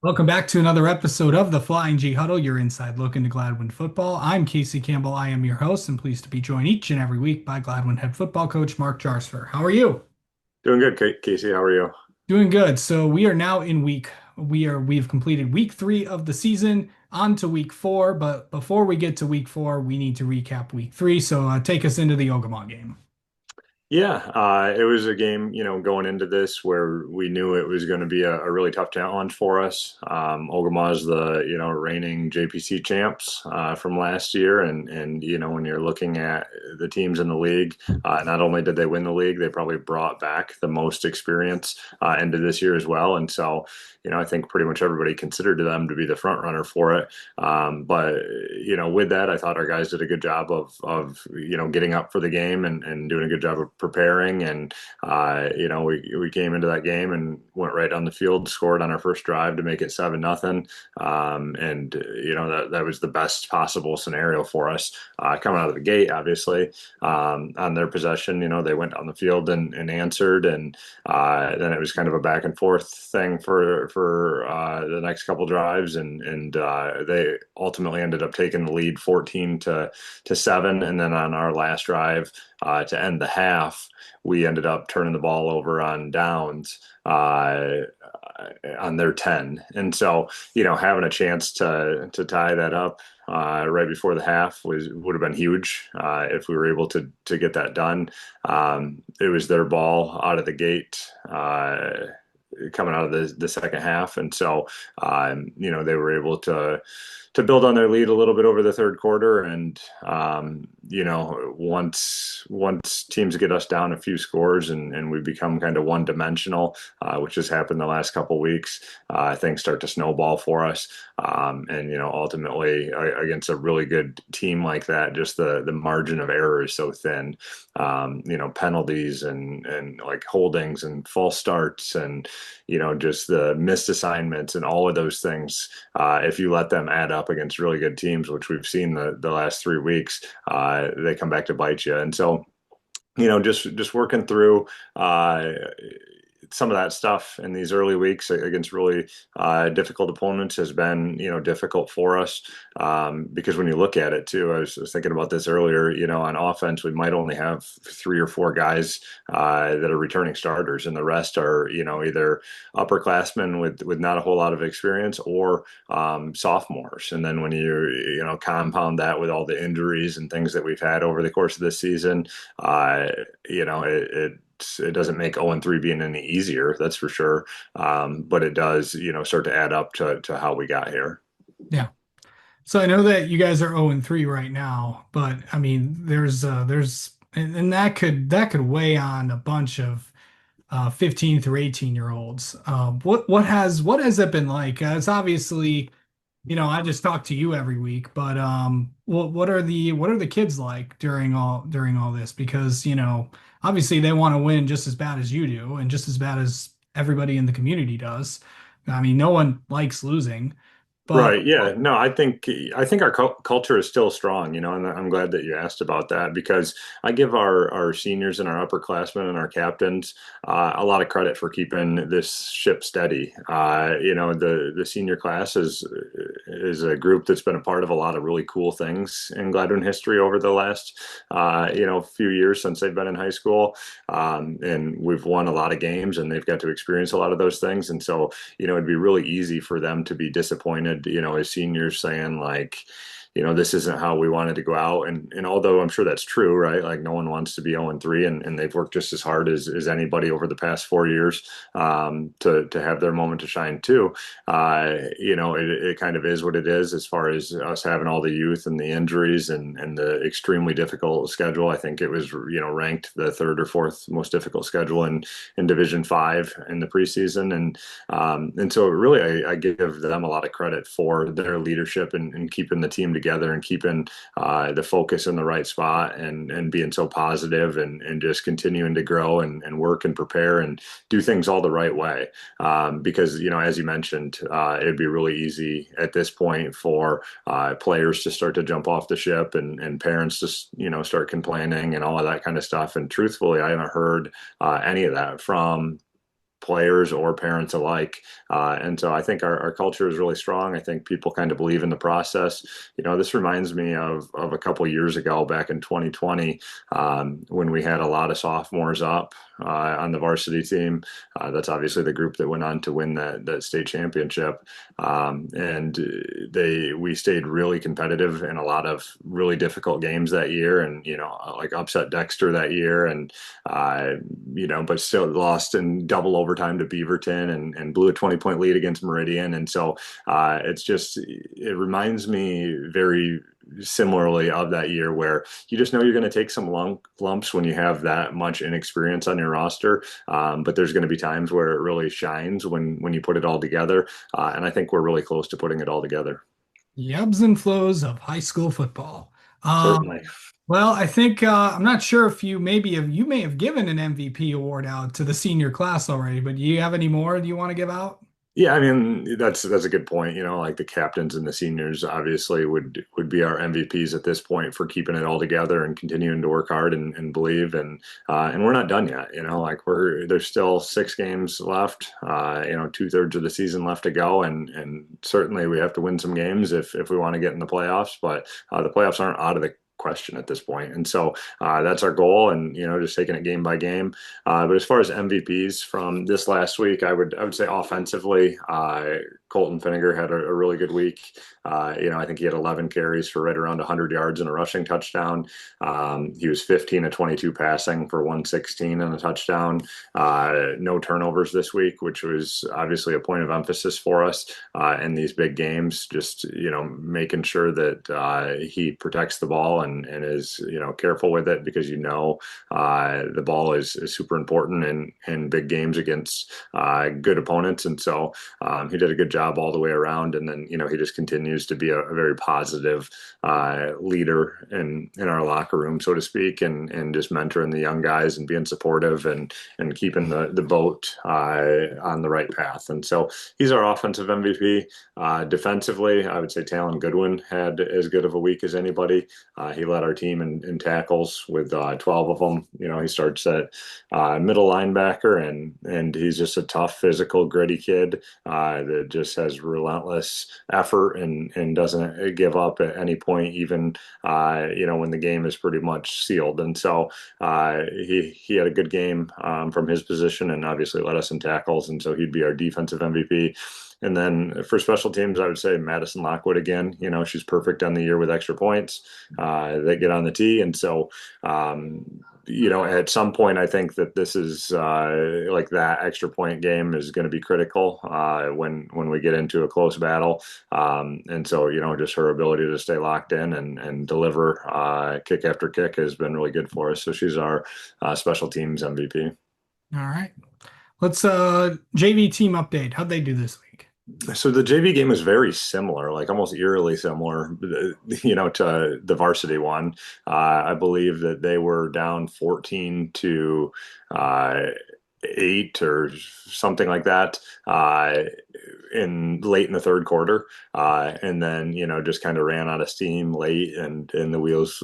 Welcome back to another episode of the Flying G Huddle, your inside look into Gladwin football. I'm Casey Campbell. I am your host and pleased to be joined each and every week by Gladwin head football coach Mark Jarsfer. How are you? Doing good, Casey. How are you? Doing good. So we are now in we've completed week 3 of the season, on to week 4, but before we get to week 4, we need to recap week 3. So take us into the Ogama game. Yeah, it was a game, going into this where we knew it was going to be a really tough challenge for us. Ogama's the, reigning JPC champs from last year, and when you're looking at the teams in the league, not only did they win the league, they probably brought back the most experience into this year as well. And so, I think pretty much everybody considered them to be the front runner for it. But with that, I thought our guys did a good job of getting up for the game and doing a good job of preparing. And we came into that game and went right on the field, scored on our first drive to make it 7-0. And that was the best possible scenario for us coming out of the gate. Obviously, on their possession, they went on the field and answered, and then it was kind of a back and forth thing for the next couple drives, and they ultimately ended up taking the lead 14-7, and then on our last drive to end the half, we ended up turning the ball over on downs on their 10. And so, having a chance to tie that up right before the half would have been huge if we were able to get that done. It was their ball out of the gate. Coming out of the second half, and so they were able to build on their lead a little bit over the third quarter. And once teams get us down a few scores and we become kind of one dimensional, which has happened the last couple weeks, things start to snowball for us. And ultimately, against a really good team like that, just the margin of error is so thin. Penalties and like holdings and false starts and just the missed assignments and all of those things. If you let them add up against really good teams, which we've seen the last 3 weeks, they come back to bite you. And so, just working through some of that stuff in these early weeks against really difficult opponents has been, difficult for us, because when you look at it too, I was thinking about this earlier, on offense, we might only have 3 or 4 guys that are returning starters, and the rest are, either upperclassmen with not a whole lot of experience or sophomores. And then when you compound that with all the injuries and things that we've had over the course of this season, it doesn't make 0-3 being any easier, that's for sure. But it does, start to add up to how we got here. Yeah. So I know that you guys are 0 and 3 right now, but I mean there's and that could weigh on a bunch of 15 through 18 year olds. What has that been like? It's obviously, I just talk to you every week, but what are the kids like during all this? Because, obviously they want to win just as bad as you do and just as bad as everybody in the community does. I mean, no one likes losing, but Right. Yeah. No, I think our culture is still strong, and I'm glad that you asked about that, because I give our seniors and our upperclassmen and our captains a lot of credit for keeping this ship steady. The senior class is a group that's been a part of a lot of really cool things in Gladwin history over the last few years since they've been in high school, and we've won a lot of games, and they've got to experience a lot of those things, and so it'd be really easy for them to be disappointed, as seniors saying like, this isn't how we wanted to go out. And although I'm sure that's true, right? Like no one wants to be 0-3, and they've worked just as hard as anybody over the past 4 years to have their moment to shine too. It kind of is what it is as far as us having all the youth and the injuries and the extremely difficult schedule. I think it was, ranked the third or fourth most difficult schedule in Division 5 in the preseason. And so really I give them a lot of credit for their leadership and keeping the team together and keeping the focus in the right spot and being so positive and just continuing to grow and work and prepare and do things all the right way. Because, as you mentioned, it'd be really easy at this point for players to start to jump off the ship and parents to, start complaining and all of that kind of stuff. And truthfully, I haven't heard any of that from players or parents alike. And so I think our culture is really strong. I think people kind of believe in the process. This reminds me of a couple years ago back in 2020 when we had a lot of sophomores up on the varsity team. That's obviously the group that went on to win that state championship. And we stayed really competitive in a lot of really difficult games that year, and like upset Dexter that year, and uh, but still lost in double overtime to Beaverton, and blew a 20-point lead against Meridian. And so it reminds me very similarly of that year where you just know you're going to take some lumps when you have that much inexperience on your roster. But there's going to be times where it really shines when you put it all together. And I think we're really close to putting it all together. The ebbs and flows of high school football. Um, Certainly. well, I think I'm not sure if you may have given an MVP award out to the senior class already, but do you have any more you want to give out? Yeah, I mean that's a good point. Like the captains and the seniors obviously would be our MVPs at this point for keeping it all together and continuing to work hard and believe and we're not done yet. Like there's still 6 games left. 2/3 of the season left to go, and certainly we have to win some games if we want to get in the playoffs. But the playoffs aren't out of the question at this point, and so that's our goal. And just taking it game by game. But as far as MVPs from this last week, I would say offensively, Colton Finnegar had a really good week. I think he had 11 carries for right around 100 yards and a rushing touchdown. He was 15 of 22 passing for 116 and a touchdown. No turnovers this week, which was obviously a point of emphasis for us in these big games. Just making sure that he protects the ball and is careful with it because the ball is super important in big games against good opponents. And so he did a good job all the way around. And then, he just continues to be a very positive leader in our locker room, so to speak, and just mentoring the young guys and being supportive and keeping the boat on the right path. And so he's our offensive MVP. Defensively, I would say Talon Goodwin had as good of a week as anybody. He led our team in tackles with 12 of them. He starts at middle linebacker, and he's just a tough, physical, gritty kid that just has relentless effort and doesn't give up at any point, even when the game is pretty much sealed. And so he had a good game from his position, and obviously led us in tackles, and so he'd be our defensive MVP. And then for special teams, I would say Madison Lockwood again. She's perfect on the year with extra points. They get on the tee. And so, at some point, I think that this is like that extra point game is going to be critical when we get into a close battle. And so, just her ability to stay locked in and deliver kick after kick has been really good for us. So she's our special teams MVP. All right. Let's JV team update. How'd they do this week? So the JV game is very similar, like almost eerily similar, to the varsity one. I believe that they were down 14 to 8 or something like that in late in the third quarter, and then just kind of ran out of steam late, and the wheels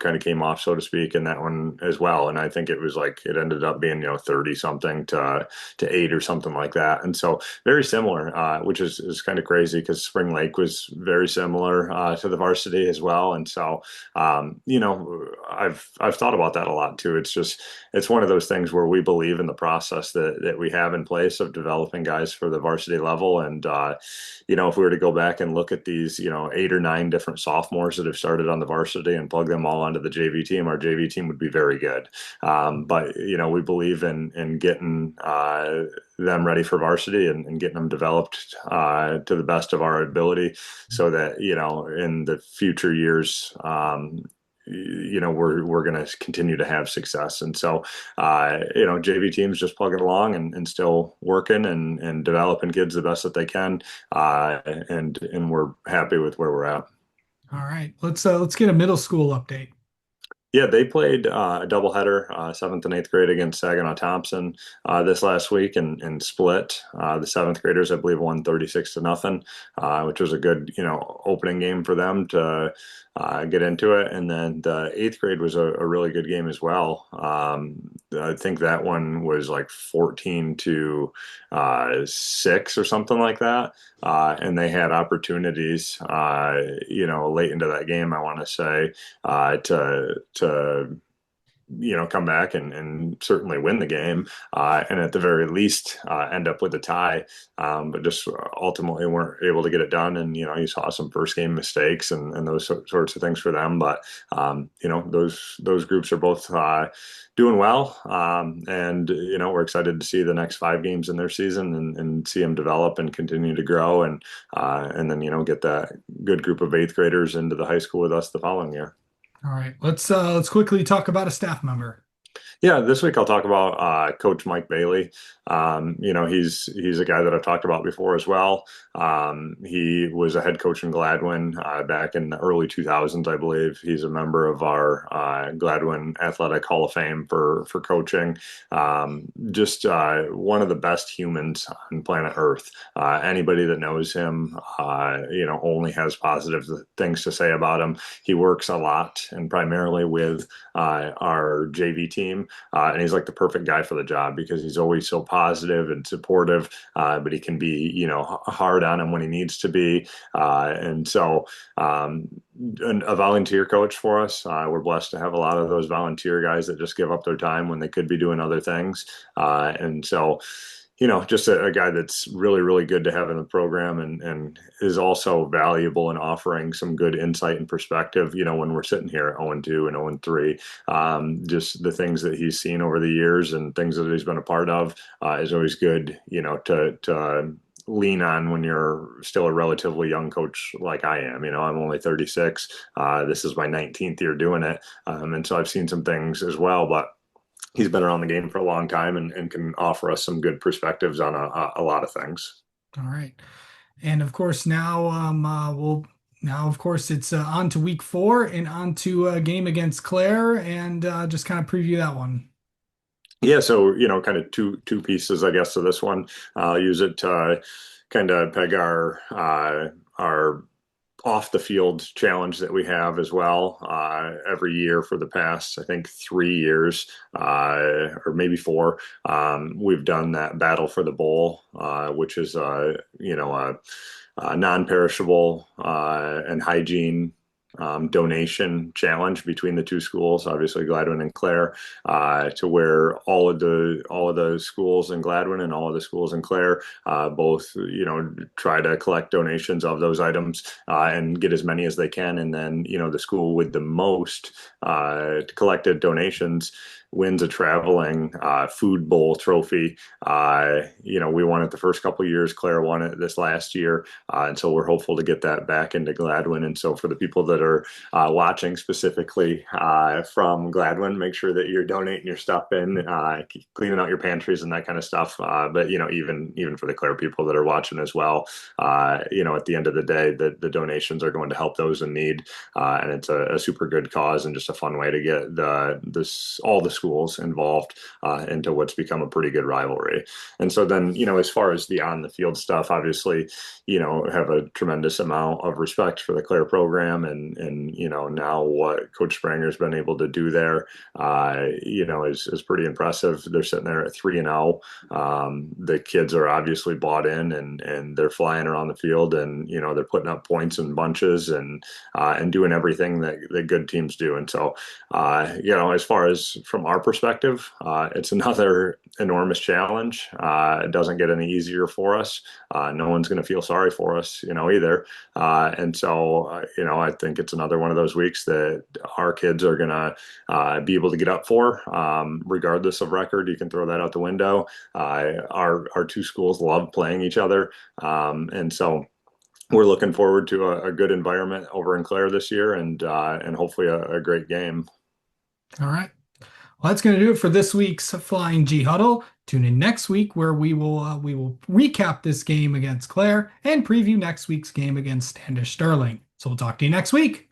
kind of came off, so to speak, in that one as well. And I think it was like it ended up being 30 something to 8 or something like that. And so very similar, which is kind of crazy because Spring Lake was very similar to the varsity as well. And so I've thought about that a lot too. It's one of those things where we believe in the process that we have in place of developing guys for the varsity level. And, if we were to go back and look at these, 8 or 9 different sophomores that have started on the varsity and plug them all onto the JV team, our JV team would be very good. But, we believe in getting them ready for varsity and getting them developed to the best of our ability so that, in the future years, we're going to continue to have success. And so, JV teams just plugging along and still working and developing kids the best that they can. And we're happy with where we're at. All right. Let's get a middle school update. Yeah, they played a doubleheader, seventh and eighth grade against Saginaw Thompson this last week and split. The seventh graders, I believe, won 36 to nothing, which was a good, opening game for them to get into it. And then the eighth grade was a really good game as well. I think that one was like 14 to 6 or something like that. And they had opportunities, late into that game, I want to say to come back and certainly win the game, and at the very least end up with a tie, but just ultimately weren't able to get it done. And you saw some first game mistakes and those sorts of things for them. But those groups are both doing well, and we're excited to see the next 5 games in their season and see them develop and continue to grow, and then get that good group of eighth graders into the high school with us the following year. All right, let's quickly talk about a staff member. Yeah, this week I'll talk about Coach Mike Bailey. He's a guy that I've talked about before as well. He was a head coach in Gladwin back in the early 2000s, I believe. He's a member of our Gladwin Athletic Hall of Fame for coaching. Just one of the best humans on planet Earth. Anybody that knows him, only has positive things to say about him. He works a lot and primarily with our JV team. And he's like the perfect guy for the job because he's always so positive and supportive, but he can be, hard on him when he needs to be. And so, a volunteer coach for us. We're blessed to have a lot of those volunteer guys that just give up their time when they could be doing other things. And so, just a guy that's really, really good to have in the program and is also valuable in offering some good insight and perspective, when we're sitting here at 0-2 and 0-3. Just the things that he's seen over the years and things that he's been a part of is always good, to lean on when you're still a relatively young coach like I am. I'm only 36. This is my 19th year doing it. And so I've seen some things as well, but he's been around the game for a long time and can offer us some good perspectives on a lot of things. All right, and of course now of course it's on to week 4 and on to a game against Clare, and just kind of preview that one. Yeah, so kind of two pieces, I guess, to this one. I'll use it to kind of peg our off the field challenge that we have as well every year for the past, I think, 3 years or maybe 4. We've done that Battle for the Bowl, which is a non-perishable and hygiene donation challenge between the two schools, obviously Gladwin and Clare, to where all of the schools in Gladwin and all of the schools in Clare both try to collect donations of those items and get as many as they can, and then the school with the most collected donations wins a traveling food bowl trophy. We won it the first couple of years. Claire won it this last year, and so we're hopeful to get that back into Gladwin. And so for the people that are watching specifically from Gladwin, make sure that you're donating your stuff in, cleaning out your pantries and that kind of stuff. But even for the Claire people that are watching as well, at the end of the day, the donations are going to help those in need, and it's a super good cause and just a fun way to get all the schools involved into what's become a pretty good rivalry. And so then, as far as the on the field stuff, obviously, have a tremendous amount of respect for the Clare program and now what Coach Spranger's been able to do there, is pretty impressive. They're sitting there at 3-0. The kids are obviously bought in and they're flying around the field and, they're putting up points in bunches and doing everything that good teams do. And so, as far as from our perspective, it's another enormous challenge. It doesn't get any easier for us. No one's going to feel sorry for us, either. And so, I think it's another one of those weeks that our kids are going to be able to get up for, regardless of record. You can throw that out the window. Our two schools love playing each other. And so we're looking forward to a good environment over in Clare this year and hopefully a great game. All right. Well, that's going to do it for this week's Flying G Huddle. Tune in next week where we will recap this game against Clare and preview next week's game against Standish Sterling. So we'll talk to you next week.